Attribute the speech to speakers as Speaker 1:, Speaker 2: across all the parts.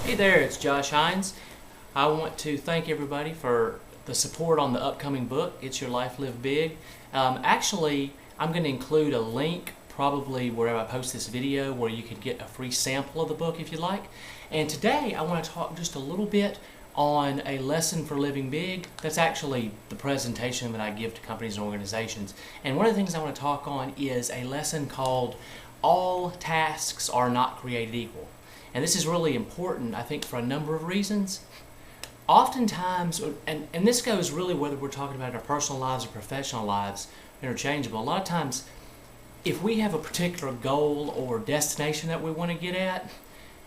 Speaker 1: Hey there, it's Josh Hinds. I want to thank everybody for the support on the upcoming book, It's Your Life Live Big. Actually, I'm going to include a link probably where I post this video where you can get a free sample of the book if you like. And today I want to talk just a little bit on a lesson for living big. That's actually the presentation that I give to companies and organizations. And one of the things I want to talk on is a lesson called All Tasks Are Not Created Equal. And this is really important, I think, for a number of reasons. Oftentimes, and this goes really whether we're talking about our personal lives or professional lives, interchangeable. A lot of times, if we have a particular goal or destination that we want to get at,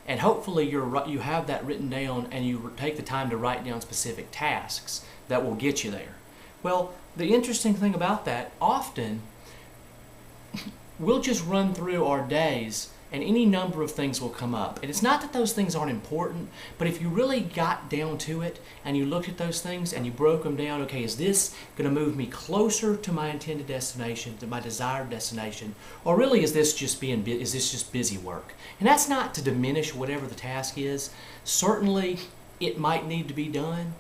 Speaker 1: and hopefully you have that written down and you take the time to write down specific tasks that will get you there. Well, the interesting thing about that, often we'll just run through our days and any number of things will come up. And it's not that those things aren't important, but if you really got down to it and you looked at those things and you broke them down, okay, is this going to move me closer to my intended destination, to my desired destination, or really is this just busy work? And that's not to diminish whatever the task is. Certainly it might need to be done.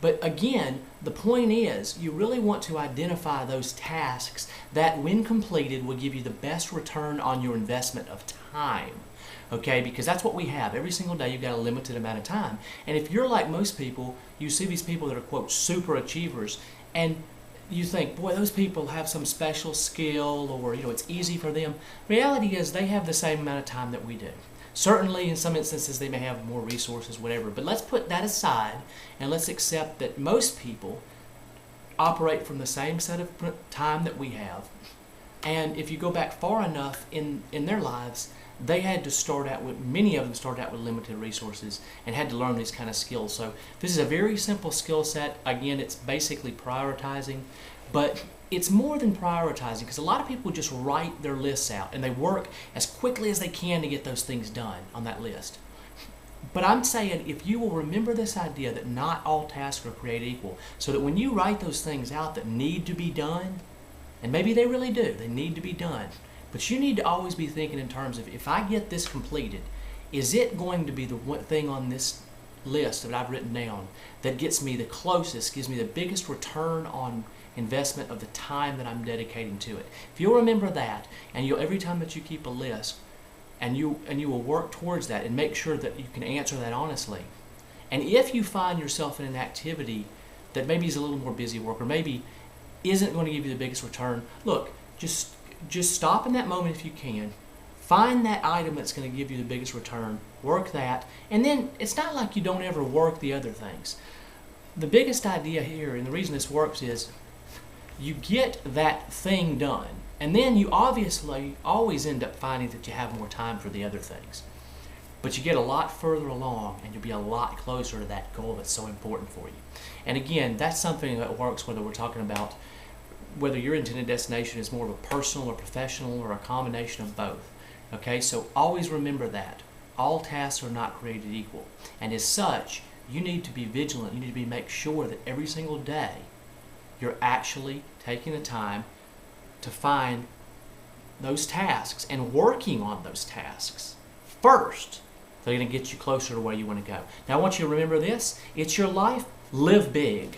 Speaker 1: But again, the point is, you really want to identify those tasks that, when completed, will give you the best return on your investment of time. Okay, because that's what we have. Every single day you've got a limited amount of time. And if you're like most people, you see these people that are, quote, super achievers, and you think, boy, those people have some special skill, or, it's easy for them. Reality is they have the same amount of time that we do. Certainly, in some instances, they may have more resources, whatever. But let's put that aside and let's accept that most people operate from the same set of time that we have. And if you go back far enough in their lives, they had to start out with, many of them started out with limited resources and had to learn these kind of skills. So this is a very simple skill set. Again, it's basically prioritizing, but it's more than prioritizing, because a lot of people just write their lists out and they work as quickly as they can to get those things done on that list. But I'm saying, if you will remember this idea that not all tasks are created equal, so that when you write those things out that need to be done, and maybe they really do, they need to be done, but you need to always be thinking in terms of, if I get this completed, is it going to be the one thing on this list that I've written down that gets me the closest, gives me the biggest return on investment of the time that I'm dedicating to it. If you'll remember that, and every time that you keep a list, and you will work towards that and make sure that you can answer that honestly. And if you find yourself in an activity that maybe is a little more busy work, or maybe isn't going to give you the biggest return, look, just stop in that moment if you can. Find that item that's going to give you the biggest return, work that, and then it's not like you don't ever work the other things. The biggest idea here, and the reason this works, is you get that thing done, and then you obviously always end up finding that you have more time for the other things. But you get a lot further along, and you'll be a lot closer to that goal that's so important for you. And again, that's something that works whether we're talking about whether your intended destination is more of a personal or professional or a combination of both. Okay, so always remember that. All tasks are not created equal. And as such, you need to be vigilant. You need to make sure that every single day you're actually taking the time to find those tasks and working on those tasks first. They're going to get you closer to where you want to go. Now I want you to remember this. It's your life. Live big.